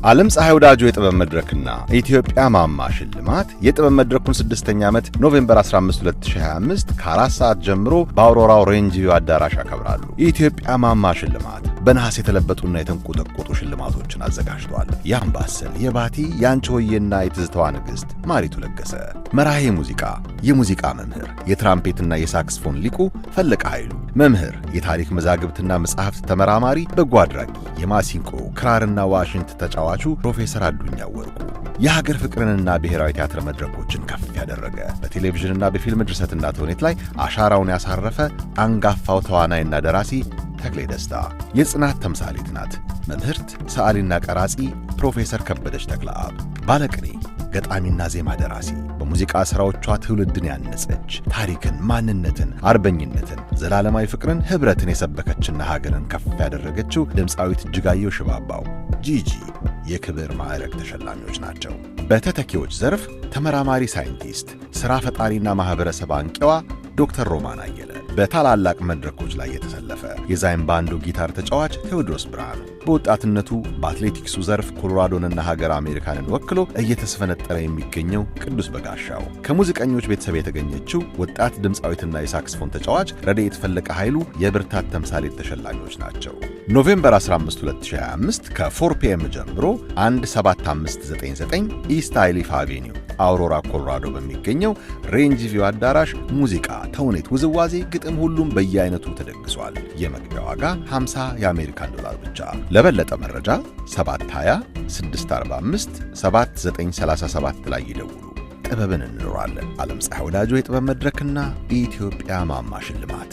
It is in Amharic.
ዓለም ፀሐይ ወዳጆ የጥበብ መድረክና ኢትዮጵያ ማማ ሽልማት የጥበብ መድረኩን 6ኛ ዓመት ኖቬምበር 15 2025 ከ4 ሰዓት ጀምሮ በአውሮራው ሬንጅ ቪው አዳራሽ ያከብራሉ። የኢትዮጵያ ማማ ሽልማት በነሐስ የተለበጡና የተንቆጠቆጡ ሽልማቶችን አዘጋጅቷል። የአምባሰል፣ የባቲ፣ የአንቺሆዬና የትዝታዋ ንግሥት ማሪቱ ለገሰ፣ መራሄ ሙዚቃ፣ የሙዚቃ መምህር፣ የትራምፔትና የሳክስፎን ሊቁ ፈለቀ ኃይሉ፣ መምህር፣ የታሪክ መዛግብትና መጻሕፍት ተመራማሪ፣ በጎ አድራጊ፣ የማሲንቆ ክራርና ዋሽንት ተጫዋቹ ፕሮፌሰር አዱኛ ወርቁ፣ የሀገር ፍቅርንና ብሔራዊ ቲያትር መድረኮችን ከፍ ያደረገ በቴሌቪዥንና በፊልም ድርሰትና ተውኔት ላይ አሻራውን ያሳረፈ አንጋፋው ተዋናይና ደራሲ ተክሌ ደስታ የጽናት ተምሳሌት ናት። መምህርት፣ ሰዓሊና ቀራጺ ፕሮፌሰር ከበደች ተክለአብ፣ ባለቅኔ ገጣሚና ዜማ ደራሲ በሙዚቃ ሥራዎቿ ትውልድን ያነጸች ታሪክን፣ ማንነትን፣ አርበኝነትን፣ ዘላለማዊ ፍቅርን፣ ኅብረትን የሰበከችና ሀገርን ከፍ ያደረገችው ድምፃዊት እጅጋየሁ ሽባባው ጂጂ የክብር ማዕረግ ተሸላሚዎች ናቸው። በተተኪዎች ዘርፍ ተመራማሪ ሳይንቲስት፣ ሥራ ፈጣሪና ማኅበረሰብ አንቂዋ ዶክተር ሮማን አየለ፣ በታላላቅ መድረኮች ላይ የተሰለፈ የዛይም ባንዶ ጊታር ተጫዋች ቴዎድሮስ ብርሃኑ፣ በወጣትነቱ በአትሌቲክሱ ዘርፍ ኮሎራዶንና ሀገር አሜሪካንን ወክሎ እየተስፈነጠረ የሚገኘው ቅዱስ በጋሻው፣ ከሙዚቀኞች ቤተሰብ የተገኘችው ወጣት ድምፃዊትና የሳክስፎን ተጫዋች ረድኤት ፈለቀ ኃይሉ የብርታት ተምሳሌት ተሸላሚዎች ናቸው። ኖቬምበር 15 2025 ከ4 ፒኤም ጀምሮ 17599 ኢስት አይሊፍ አቬኒው አውሮራ ኮሎራዶ በሚገኘው ሬንጅ ቪው አዳራሽ ሙዚቃ፣ ተውኔት፣ ውዝዋዜ፣ ግጥም ሁሉም በየአይነቱ ተደግሷል። የመግቢያ ዋጋ 50 የአሜሪካን ዶላር ብቻ። ለበለጠ መረጃ 720 645 7937 ላይ ይደውሉ። ጥበብን እንኖራለን። ዓለም ፀሐይ ወዳጆ የጥበብ መድረክና ኢትዮጵያ ማማ ሽልማት